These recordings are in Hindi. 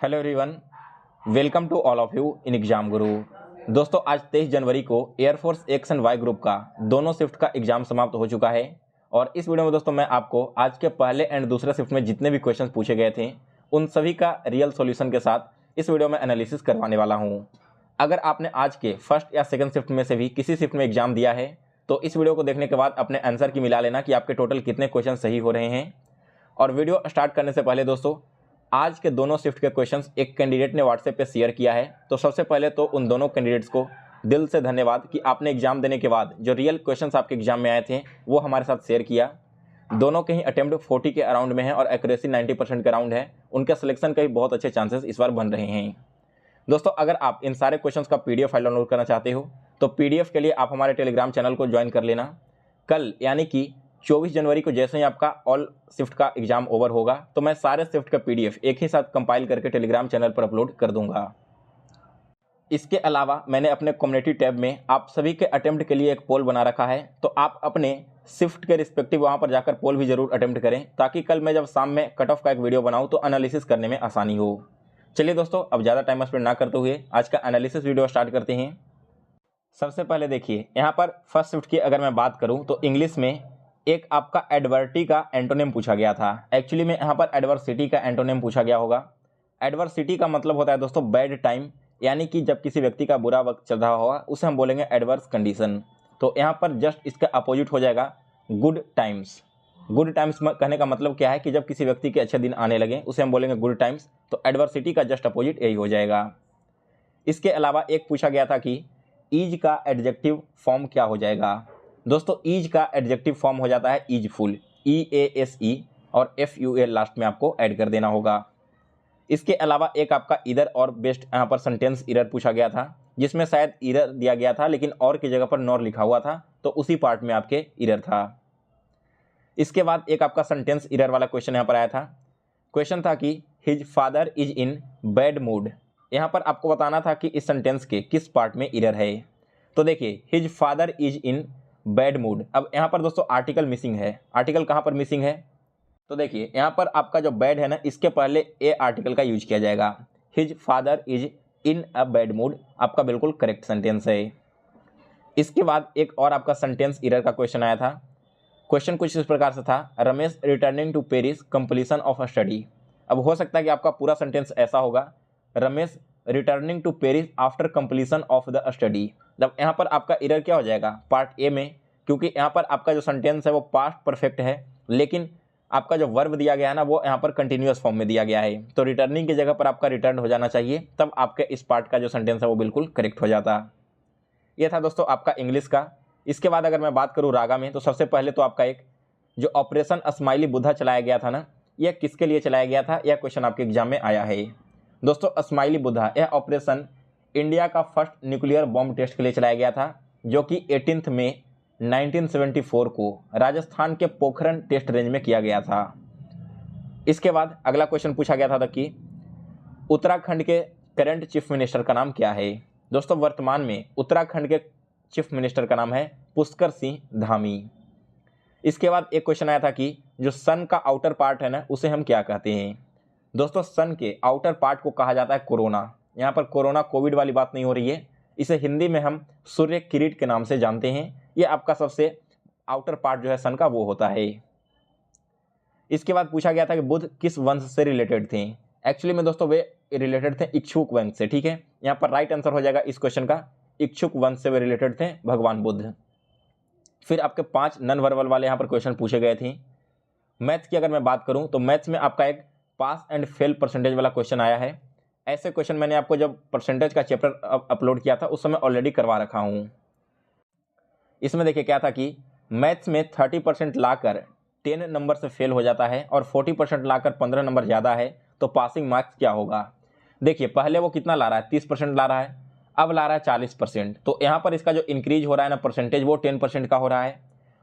Hello everyone, welcome to all of you in exam guru. दोस्तों, आज 23 जनवरी को air force X and Y group का दोनों शिफ्ट का एग्जाम समाप्त हो चुका है। और इस वीडियो में दोस्तों मैं आपको आज के पहले एंड दूसरे शिफ्ट में जितने भी क्वेश्चंस पूछे गए थे उन सभी का रियल सॉल्यूशन के साथ इस वीडियो में एनालिसिस करवाने वाला हूँ। अगर आपने आज के फर्स्ट या सेकंड शिफ्ट में से भी किसी शिफ्ट में एग्जाम दिया है तो इस वीडियो को देखने के बाद अपने आंसर की मिला लेना कि आपके टोटल कितने क्वेश्चन सही हो रहे हैं। और वीडियो स्टार्ट करने से पहले दोस्तों, आज के दोनों शिफ्ट के क्वेश्चंस एक कैंडिडेट ने व्हाट्सएप पे शेयर किया है, तो सबसे पहले तो उन दोनों कैंडिडेट्स को दिल से धन्यवाद कि आपने एग्जाम देने के बाद जो रियल क्वेश्चंस आपके एग्जाम में आए थे वो हमारे साथ शेयर किया। दोनों के ही अटेम्प्ट 40 के अराउंड में है और एक्यूरेसी 90% के अराउंड है। उनके सिलेक्शन के भी बहुत अच्छे चांसेस इस बार बन रहे हैं। दोस्तों, अगर आप इन सारे क्वेश्चंस का PDF फाइल डाउनलोड करना चाहते हो तो PDF के लिए आप हमारे टेलीग्राम चैनल को ज्वाइन कर लेना। कल यानी कि 24 जनवरी को जैसे ही आपका ऑल शिफ्ट का एग्जाम ओवर होगा तो मैं सारे शिफ्ट का PDF एक ही साथ कंपाइल करके टेलीग्राम चैनल पर अपलोड कर दूंगा। इसके अलावा मैंने अपने कम्युनिटी टैब में आप सभी के अटेम्प्ट के लिए एक पोल बना रखा है, तो आप अपने शिफ्ट के रिस्पेक्टिव वहाँ पर जाकर पोल भी जरूर अटेम्प्ट करें ताकि कल मैं जब शाम में कट ऑफ का एक वीडियो बनाऊँ तो एनालिसिस करने में आसानी हो। चलिए दोस्तों, अब ज़्यादा टाइम स्पेंड ना करते हुए आज का एनालिसिस वीडियो स्टार्ट करते हैं। सबसे पहले देखिए, यहाँ पर फर्स्ट शिफ्ट की अगर मैं बात करूँ तो इंग्लिश में एक आपका एडवर्सिटी का एंटोनिम पूछा गया था। एक्चुअली में यहाँ पर एडवर्सिटी का एंटोनिम पूछा गया होगा। एडवर्सिटी का मतलब होता है दोस्तों बैड टाइम, यानी कि जब किसी व्यक्ति का बुरा वक्त चल रहा होगा उसे हम बोलेंगे एडवर्स कंडीशन। तो यहाँ पर जस्ट इसका अपोजिट हो जाएगा गुड टाइम्स। गुड टाइम्स कहने का मतलब क्या है कि जब किसी व्यक्ति के अच्छे दिन आने लगे उसे हम बोलेंगे गुड टाइम्स। तो एडवर्सिटी का जस्ट अपोजिट यही हो जाएगा। इसके अलावा एक पूछा गया था कि ईज का एडजेक्टिव फॉर्म क्या हो जाएगा। दोस्तों, ईज का एडजेक्टिव फॉर्म हो जाता है ईजफुल, EASE, और FUL लास्ट में आपको ऐड कर देना होगा। इसके अलावा एक आपका इधर और बेस्ट यहाँ पर सेंटेंस इरर पूछा गया था, जिसमें शायद इरर दिया गया था लेकिन और की जगह पर नॉर लिखा हुआ था, तो उसी पार्ट में आपके इरर था। इसके बाद एक आपका सेंटेंस इरर वाला क्वेश्चन यहाँ पर आया था। क्वेश्चन था कि his father is in bad mood. यहाँ पर आपको बताना था कि इस सेंटेंस के किस पार्ट में इरर है। तो देखिए, his father is in bad mood. अब यहाँ पर दोस्तों आर्टिकल मिसिंग है। आर्टिकल कहाँ पर मिसिंग है? तो देखिए, यहाँ पर आपका जो बैड है ना, इसके पहले ए आर्टिकल का यूज किया जाएगा। His father is in a bad mood आपका बिल्कुल करेक्ट सेंटेंस है। इसके बाद एक और आपका सेंटेंस इरर का क्वेश्चन आया था। क्वेश्चन कुछ इस प्रकार से था, Ramesh returning to Paris completion of a study. अब हो सकता है कि आपका पूरा सेंटेंस ऐसा होगा, Ramesh returning to Paris after completion of the study. जब यहाँ पर आपका इरर क्या हो जाएगा पार्ट ए में, क्योंकि यहाँ पर आपका जो सेंटेंस है वो पास्ट परफेक्ट है लेकिन आपका जो वर्ब दिया गया है ना वो यहाँ पर कंटिन्यूअस फॉर्म में दिया गया है। तो रिटर्निंग की जगह पर आपका रिटर्न हो जाना चाहिए, तब आपके इस पार्ट का जो सेंटेंस है वो बिल्कुल करेक्ट हो जाता। ये था दोस्तों आपका इंग्लिश का। इसके बाद अगर मैं बात करूँ रागा में, तो सबसे पहले तो आपका एक जो ऑपरेशन स्माइली बुद्धा चलाया गया था ना, यह किसके लिए चलाया गया था, यह क्वेश्चन आपके एग्जाम में आया है। दोस्तों, स्माइली बुद्धा यह ऑपरेशन इंडिया का फर्स्ट न्यूक्लियर बॉम्ब टेस्ट के लिए चलाया गया था, जो कि 18 मई 1974 को राजस्थान के पोखरण टेस्ट रेंज में किया गया था। इसके बाद अगला क्वेश्चन पूछा गया था कि उत्तराखंड के करंट चीफ मिनिस्टर का नाम क्या है। दोस्तों, वर्तमान में उत्तराखंड के चीफ मिनिस्टर का नाम है पुष्कर सिंह धामी। इसके बाद एक क्वेश्चन आया था कि जो सन का आउटर पार्ट है ना उसे हम क्या कहते हैं। दोस्तों, सन के आउटर पार्ट को कहा जाता है कोरोना। यहाँ पर कोरोना कोविड वाली बात नहीं हो रही है, इसे हिंदी में हम सूर्य किरीट के नाम से जानते हैं। ये आपका सबसे आउटर पार्ट जो है सन का वो होता है। इसके बाद पूछा गया था कि बुद्ध किस वंश से रिलेटेड थे। एक्चुअली में दोस्तों वे रिलेटेड थे इक्ष्वाकु वंश से। ठीक है, यहाँ पर राइट आंसर हो जाएगा इस क्वेश्चन का, इक्ष्वाकु वंश से वे रिलेटेड थे भगवान बुद्ध। फिर आपके 5 नॉन वर्बल वाले यहाँ पर क्वेश्चन पूछे गए थे। मैथ्स की अगर मैं बात करूँ तो मैथ्स में आपका एक पास एंड फेल परसेंटेज वाला क्वेश्चन आया है। ऐसे क्वेश्चन मैंने आपको जब परसेंटेज का चैप्टर अपलोड किया था उस समय ऑलरेडी करवा रखा हूँ। इसमें देखिए क्या था कि मैथ्स में 30% लाकर 10 नंबर से फेल हो जाता है और 40% लाकर 15 नंबर ज़्यादा है तो पासिंग मार्क्स क्या होगा। देखिए, पहले वो कितना ला रहा है, 30% ला रहा है, अब ला रहा है 40%। तो यहाँ पर इसका जो इंक्रीज हो रहा है ना परसेंटेज, वो 10% का हो रहा है।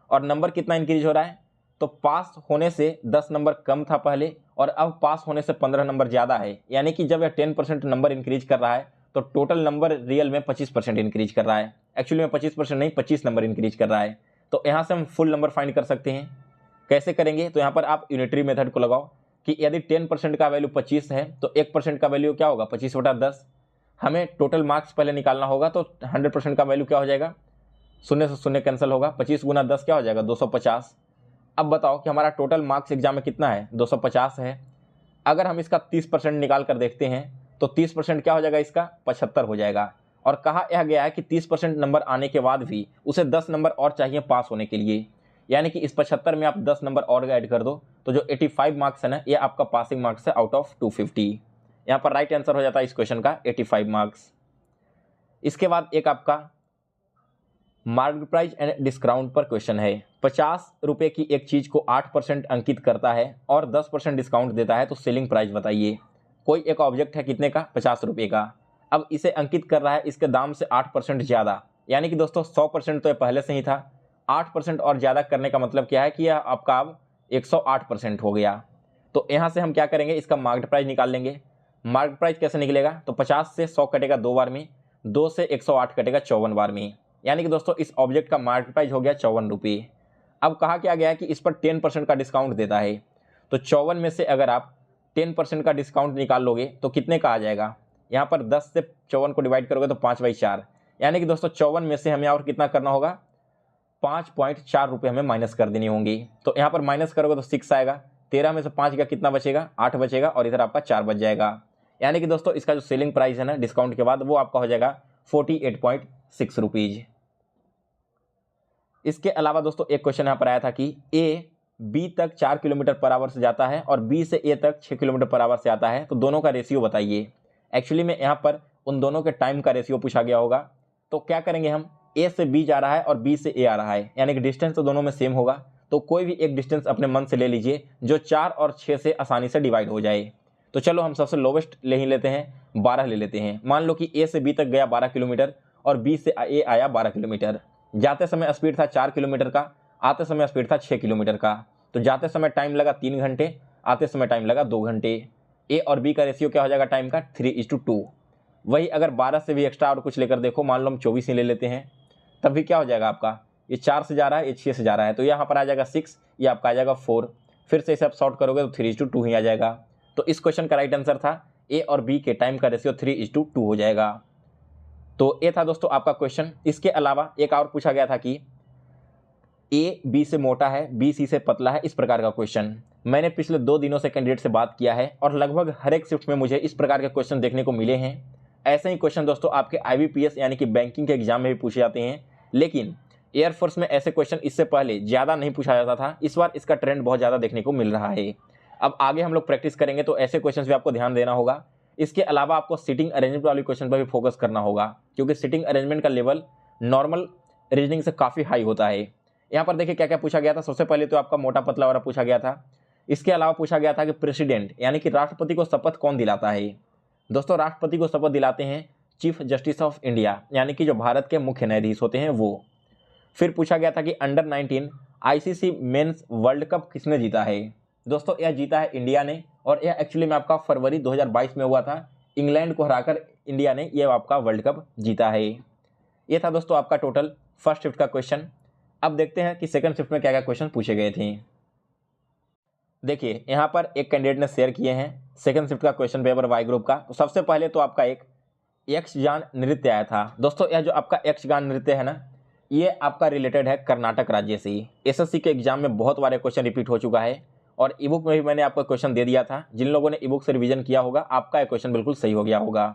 और नंबर कितना इंक्रीज हो रहा है, तो पास होने से 10 नंबर कम था पहले और अब पास होने से 15 नंबर ज़्यादा है। यानी कि जब यह 10% नंबर इंक्रीज कर रहा है तो टोटल नंबर रियल में 25% इंक्रीज कर रहा है। एक्चुअली में 25% नहीं, 25 नंबर इंक्रीज कर रहा है। तो यहाँ से हम फुल नंबर फाइंड कर सकते हैं। कैसे करेंगे, तो यहाँ पर आप यूनिटरी मेथड को लगाओ कि यदि 10% का वैल्यू 25 है तो 1% का वैल्यू क्या होगा 25/10। हमें टोटल मार्क्स पहले निकालना होगा, तो 100% का वैल्यू क्या हो जाएगा, शून्य से शून्य कैंसिल होगा, 25 × 10 क्या हो जाएगा 250। अब बताओ कि हमारा टोटल मार्क्स एग्जाम में कितना है 250 है। अगर हम इसका 30% निकाल कर देखते हैं तो 30% क्या हो जाएगा, इसका 75 हो जाएगा। और कहा यह गया है कि 30% नंबर आने के बाद भी उसे 10 नंबर और चाहिए पास होने के लिए, यानी कि इस 75 में आप 10 नंबर और ऐड कर दो तो जो 85 मार्क्स है ना, ये आपका पासिंग मार्क्स है आउट ऑफ 250। यहाँ पर राइट आंसर हो जाता है इस क्वेश्चन का 85 मार्क्स। इसके बाद एक आपका मार्क प्राइज एंड डिस्काउंट पर क्वेश्चन है। 50 रुपये की एक चीज को 8% अंकित करता है और 10% डिस्काउंट देता है, तो सेलिंग प्राइस बताइए। कोई एक ऑब्जेक्ट है कितने का, 50 रुपये का। अब इसे अंकित कर रहा है इसके दाम से 8% ज़्यादा, यानी कि दोस्तों 100% तो ये पहले से ही था, 8% और ज़्यादा करने का मतलब क्या है कि यह आपका अब 108% हो गया। तो यहाँ से हम क्या करेंगे, इसका मार्केट प्राइस निकाल लेंगे। मार्केट प्राइस कैसे निकलेगा, तो 50 से 100 कटेगा 2 बार में, 2 से 108 कटेगा 54 बार में, यानी कि दोस्तों इस ऑब्जेक्ट का मार्केट प्राइस हो गया 54 रुपये। अब कहा क्या गया है कि इस पर 10% का डिस्काउंट देता है, तो 54 में से अगर आप 10% का डिस्काउंट निकाल लोगे तो कितने का आ जाएगा, यहाँ पर 10 से 54 को डिवाइड करोगे तो 5/4, यानी कि दोस्तों 54 में से हमें और कितना करना होगा, 5.4 रुपये हमें माइनस कर देनी होंगी। तो यहाँ पर माइनस करोगे तो 6 आएगा, 13 में से 5 का कितना बचेगा, 8 बचेगा, और इधर आपका 4 बच जाएगा। यानी कि दोस्तों इसका जो सेलिंग प्राइस है ना डिस्काउंट के बाद, वो आपका हो जाएगा 48.6 रुपीज़। इसके अलावा दोस्तों एक क्वेश्चन यहाँ पर आया था कि ए बी तक 4 किलोमीटर पर आवर से जाता है और बी से ए तक 6 किलोमीटर पर आवर से आता है, तो दोनों का रेशियो बताइए। एक्चुअली में यहाँ पर उन दोनों के टाइम का रेशियो पूछा गया होगा, तो क्या करेंगे हम, ए से बी जा रहा है और बी से ए आ रहा है, यानी कि डिस्टेंस तो दोनों में सेम होगा, तो कोई भी एक डिस्टेंस अपने मन से ले लीजिए जो 4 और 6 से आसानी से डिवाइड हो जाए। तो चलो हम सबसे लोवेस्ट ले ही लेते हैं, 12 ले लेते हैं। मान लो कि ए से बी तक गया 12 किलोमीटर और बी से ए आया 12 किलोमीटर। जाते समय स्पीड था 4 किलोमीटर का, आते समय स्पीड था 6 किलोमीटर का, तो जाते समय टाइम लगा 3 घंटे, आते समय टाइम लगा 2 घंटे। ए और बी का रेशियो क्या हो जाएगा टाइम का, 3:2। वही अगर 12 से भी एक्स्ट्रा और कुछ लेकर देखो, मान लो हम 24 ही ले लेते हैं, तब भी क्या हो जाएगा आपका, ये 4 से जा रहा है, ये 6 से जा रहा है, तो यहाँ पर आ जाएगा 6, ये आपका आ जाएगा 4। फिर से इसे आप सॉर्ट करोगे तो 3:2 ही आ जाएगा। तो इस क्वेश्चन का राइट आंसर था ए और बी के टाइम का रेशियो 3:2 हो जाएगा। तो ये था दोस्तों आपका क्वेश्चन। इसके अलावा एक और पूछा गया था कि ए बी से मोटा है, बी सी से पतला है, इस प्रकार का क्वेश्चन। मैंने पिछले 2 दिनों से कैंडिडेट से बात किया है और लगभग हर एक शिफ्ट में मुझे इस प्रकार के क्वेश्चन देखने को मिले हैं। ऐसे ही क्वेश्चन दोस्तों आपके IBPS यानी कि बैंकिंग के एग्जाम में भी पूछे जाते हैं, लेकिन एयरफोर्स में ऐसे क्वेश्चन इससे पहले ज़्यादा नहीं पूछा जाता था। इस बार इसका ट्रेंड बहुत ज़्यादा देखने को मिल रहा है। अब आगे हम लोग प्रैक्टिस करेंगे तो ऐसे क्वेश्चन भी आपको ध्यान देना होगा। इसके अलावा आपको सीटिंग अरेंजमेंट वाले क्वेश्चन पर भी फोकस करना होगा, क्योंकि सीटिंग अरेंजमेंट का लेवल नॉर्मल रीजनिंग से काफ़ी हाई होता है। यहाँ पर देखिए क्या क्या पूछा गया था। सबसे पहले तो आपका मोटा पतला वाला पूछा गया था। इसके अलावा पूछा गया था कि प्रेसिडेंट यानी कि राष्ट्रपति को शपथ कौन दिलाता है। दोस्तों राष्ट्रपति को शपथ दिलाते हैं चीफ जस्टिस ऑफ इंडिया, यानी कि जो भारत के मुख्य न्यायाधीश होते हैं वो। फिर पूछा गया था कि under 19 ICC mains world cup किसने जीता है। दोस्तों यह जीता है इंडिया ने, और यह एक्चुअली में आपका फरवरी 2022 में हुआ था। इंग्लैंड को हराकर इंडिया ने यह आपका वर्ल्ड कप जीता है। ये था दोस्तों आपका टोटल फर्स्ट शिफ्ट का क्वेश्चन। अब देखते हैं कि सेकंड शिफ्ट में क्या क्या क्वेश्चन पूछे गए थे। देखिए यहाँ पर एक कैंडिडेट ने शेयर किए हैं सेकंड शिफ्ट का क्वेश्चन पेपर वाई ग्रुप का। तो सबसे पहले तो आपका एक यक्षगान नृत्य आया था। दोस्तों यह जो आपका यक्षगान नृत्य है ना, ये आपका रिलेटेड है कर्नाटक राज्य से। SSC के एग्जाम में बहुत बार क्वेश्चन रिपीट हो चुका है, और ईबुक में भी मैंने आपको क्वेश्चन दे दिया था। जिन लोगों ने ईबुक से रिवीजन किया होगा आपका क्वेश्चन बिल्कुल सही हो गया होगा।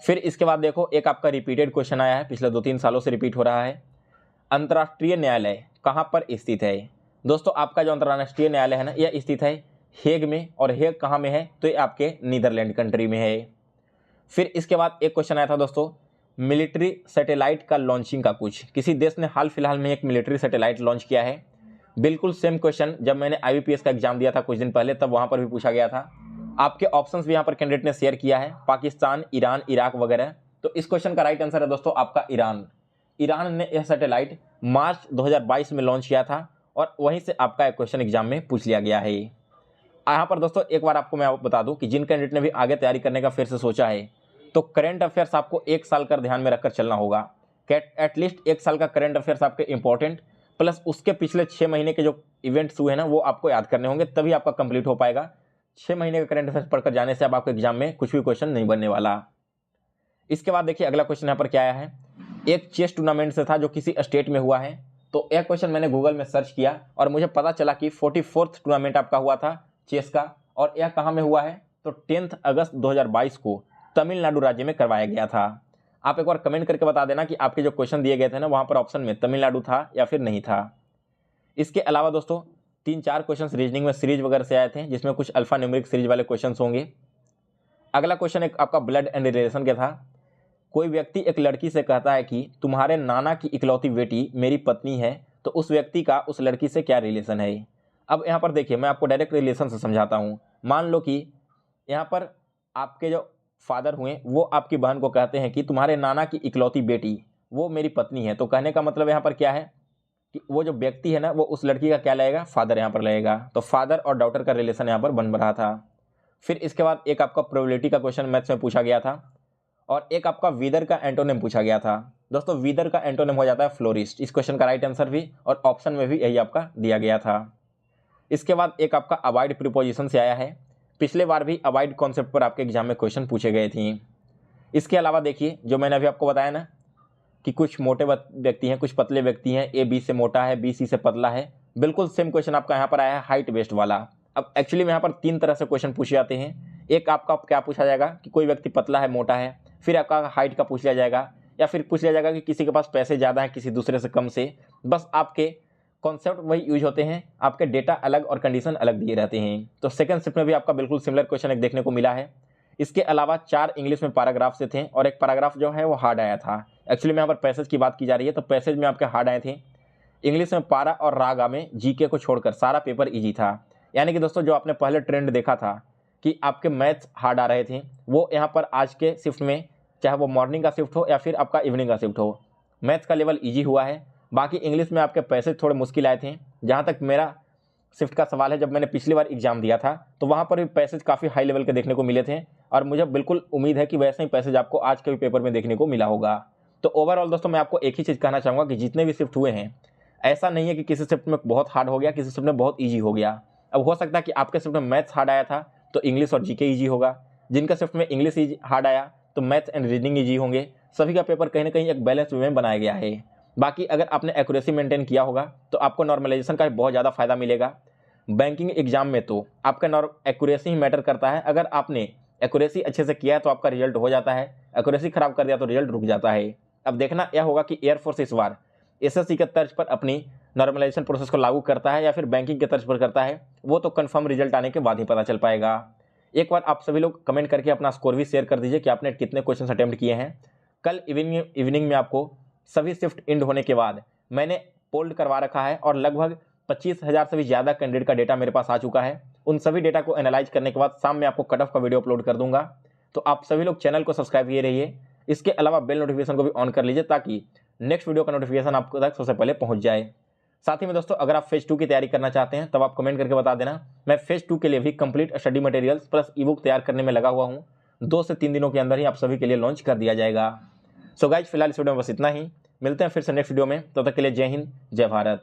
फिर इसके बाद देखो एक आपका रिपीटेड क्वेश्चन आया है, पिछले 2-3 सालों से रिपीट हो रहा है। अंतर्राष्ट्रीय न्यायालय कहाँ पर स्थित है। दोस्तों आपका जो अंतर्राष्ट्रीय न्यायालय है ना, यह स्थित है हेग में, और हेग कहाँ में है, तो ये आपके नीदरलैंड कंट्री में है। फिर इसके बाद एक क्वेश्चन आया था दोस्तों मिलिट्री सैटेलाइट का लॉन्चिंग का कुछ। किसी देश ने हाल फिलहाल में एक मिलिट्री सैटेलाइट लॉन्च किया है। बिल्कुल सेम क्वेश्चन जब मैंने IBPS का एग्जाम दिया था कुछ दिन पहले, तब वहाँ पर भी पूछा गया था। आपके ऑप्शंस भी यहाँ पर कैंडिडेट ने शेयर किया है, पाकिस्तान, ईरान, इराक वगैरह। तो इस क्वेश्चन का राइट आंसर है दोस्तों आपका ईरान। ईरान ने यह सैटेलाइट मार्च 2022 में लॉन्च किया था, और वहीं से आपका एक क्वेश्चन एग्जाम में पूछ लिया गया है। यहाँ पर दोस्तों एक बार आपको मैं बता दूं कि जिन कैंडिडेट ने भी आगे तैयारी करने का फिर से सोचा है, तो करंट अफेयर्स आपको 1 साल का ध्यान में रखकर चलना होगा। एटलीस्ट 1 साल का करंट अफेयर्स आपके इंपॉर्टेंट, प्लस उसके पिछले 6 महीने के जो इवेंट्स हुए हैं ना, वो आपको याद करने होंगे, तभी आपका कंप्लीट हो पाएगा। 6 महीने का करंट अफेयर्स पढ़कर जाने से अब आपके एग्जाम में कुछ भी क्वेश्चन नहीं बनने वाला। इसके बाद देखिए अगला क्वेश्चन यहाँ पर क्या आया है, एक चेस टूर्नामेंट से था जो किसी स्टेट में हुआ है। तो यह क्वेश्चन मैंने गूगल में सर्च किया और मुझे पता चला कि 44वां टूर्नामेंट आपका हुआ था चेस का, और यह कहाँ में हुआ है, तो 10 अगस्त 2022 को तमिलनाडु राज्य में करवाया गया था। आप एक बार कमेंट करके बता देना कि आपके जो क्वेश्चन दिए गए थे ना, वहाँ पर ऑप्शन में तमिलनाडु था या फिर नहीं था। इसके अलावा दोस्तों 3-4 क्वेश्चन रीजनिंग में सीरीज वगैरह से आए थे, जिसमें कुछ अल्फा न्यूमेरिक सीरीज वाले क्वेश्चन होंगे। अगला क्वेश्चन एक आपका ब्लड एंड रिलेशन का था। कोई व्यक्ति एक लड़की से कहता है कि तुम्हारे नाना की इकलौती बेटी मेरी पत्नी है, तो उस व्यक्ति का उस लड़की से क्या रिलेशन है। अब यहाँ पर देखिए मैं आपको डायरेक्ट रिलेशन से समझाता हूँ। मान लो कि यहाँ पर आपके जो फादर हुए वो आपकी बहन को कहते हैं कि तुम्हारे नाना की इकलौती बेटी वो मेरी पत्नी है, तो कहने का मतलब यहाँ पर क्या है कि वो जो व्यक्ति है ना वो उस लड़की का क्या लगेगा, फादर यहाँ पर लगेगा। तो फादर और डॉटर का रिलेशन यहाँ पर बन रहा था। फिर इसके बाद एक आपका प्रोबेबिलिटी का क्वेश्चन मैथ्स में पूछा गया था, और एक आपका विदर का एंटोनिम पूछा गया था। दोस्तों विदर का एंटोनिम हो जाता है फ्लोरिस्ट। इस क्वेश्चन का राइट आंसर भी और ऑप्शन में भी यही आपका दिया गया था। इसके बाद एक आपका अवॉइड प्रीपोजिशन से आया है। पिछले बार भी अवॉइड कॉन्सेप्ट पर आपके एग्जाम में क्वेश्चन पूछे गए थे। इसके अलावा देखिए जो मैंने अभी आपको बताया ना कि कुछ मोटे व्यक्ति हैं, कुछ पतले व्यक्ति हैं, ए बी से मोटा है, बी सी से पतला है, बिल्कुल सेम क्वेश्चन आपका यहाँ पर आया है हाइट बेस्ड वाला। अब एक्चुअली में यहाँ पर 3 तरह से क्वेश्चन पूछे जाते हैं। एक आपका क्या पूछा जाएगा कि कोई व्यक्ति पतला है, मोटा है, फिर आपका हाइट का पूछ लिया जाएगा, या फिर पूछ लिया जाएगा कि किसी के पास पैसे ज़्यादा हैं किसी दूसरे से कम से। बस आपके कॉन्सेप्ट वही यूज होते हैं, आपके डेटा अलग और कंडीशन अलग दिए रहते हैं। तो सेकंड शिफ्ट में भी आपका बिल्कुल सिमिलर क्वेश्चन एक देखने को मिला है। इसके अलावा 4 इंग्लिश में पैराग्राफ से थे, और एक पैराग्राफ जो है वो हार्ड आया था। एक्चुअली में यहाँ पर पैसेज की बात की जा रही है, तो पैसेज में आपके हार्ड आए थे। इंग्लिश में पारा और रागा में जीके को छोड़कर सारा पेपर ईजी था। यानी कि दोस्तों जो आपने पहले ट्रेंड देखा था कि आपके मैथ्स हार्ड आ रहे थे, वो यहाँ पर आज के शिफ्ट में, चाहे वो मॉर्निंग का शिफ्ट हो या फिर आपका इवनिंग का शिफ्ट हो, मैथ्स का लेवल ईजी हुआ है। बाकी इंग्लिश में आपके पैसेज थोड़े मुश्किल आए थे। जहाँ तक मेरा शिफ्ट का सवाल है, जब मैंने पिछली बार एग्जाम दिया था तो वहाँ पर भी पैसेज काफ़ी हाई लेवल के देखने को मिले थे, और मुझे बिल्कुल उम्मीद है कि वैसे ही पैसेज आपको आज के भी पेपर में देखने को मिला होगा। तो ओवरऑल दोस्तों मैं आपको एक ही चीज़ कहना चाहूँगा कि जितने भी शिफ्ट हुए हैं, ऐसा नहीं है कि किसी शिफ्ट में बहुत हार्ड हो गया, किसी शिफ्ट में बहुत ईजी हो गया। अब हो सकता है कि आपके शिफ्ट में मैथ्स हार्ड आया था तो इंग्लिश और जीके ईजी होगा, जिनका शिफ्ट में इंग्लिश हार्ड आया तो मैथ्स एंड रीजनिंग ईजी होंगे। सभी का पेपर कहीं ना कहीं एक बैलेंस वे में बनाया गया है। बाकी अगर आपने एक्यूरेसी मेंटेन किया होगा तो आपको नॉर्मलाइजेशन का बहुत ज़्यादा फायदा मिलेगा। बैंकिंग एग्जाम में तो आपका एक्यूरेसी ही मैटर करता है। अगर आपने एक्यूरेसी अच्छे से किया है तो आपका रिजल्ट हो जाता है, एक्यूरेसी खराब कर दिया तो रिजल्ट रुक जाता है। अब देखना यह होगा कि एयरफोर्स इस बार एसएससी के तर्ज पर अपनी नॉर्मलाइजेशन प्रोसेस को लागू करता है या फिर बैंकिंग के तर्ज पर करता है, वो तो कंफर्म रिजल्ट आने के बाद ही पता चल पाएगा। एक बार आप सभी लोग कमेंट करके अपना स्कोर भी शेयर कर दीजिए कि आपने कितने क्वेश्चन अटेम्प्ट किए हैं। कल इवनिंग में आपको सभी शिफ्ट एंड होने के बाद मैंने पोल करवा रखा है, और लगभग 25,000 से भी ज़्यादा कैंडिडेट का डेटा मेरे पास आ चुका है। उन सभी डेटा को एनालाइज करने के बाद शाम में आपको कट ऑफ का वीडियो अपलोड कर दूंगा। तो आप सभी लोग चैनल को सब्सक्राइब किए रहिए। इसके अलावा बेल नोटिफिकेशन को भी ऑन कर लीजिए ताकि नेक्स्ट वीडियो का नोटिफिकेशन आपको तक सबसे पहले पहुंच जाए। साथ ही में दोस्तों अगर आप फेज 2 की तैयारी करना चाहते हैं तब आप कमेंट करके बता देना। मैं फेज 2 के लिए भी कंप्लीट स्टडी मटेरियल्स प्लस ई बुक तैयार करने में लगा हुआ हूँ। 2 से 3 दिनों के अंदर ही आप सभी के लिए लॉन्च कर दिया जाएगा। सो गाइज फिलहाल इस वीडियो में बस इतना ही। मिलते हैं फिर से नेक्स्ट वीडियो में, तब तक के लिए जय हिंद, जय भारत।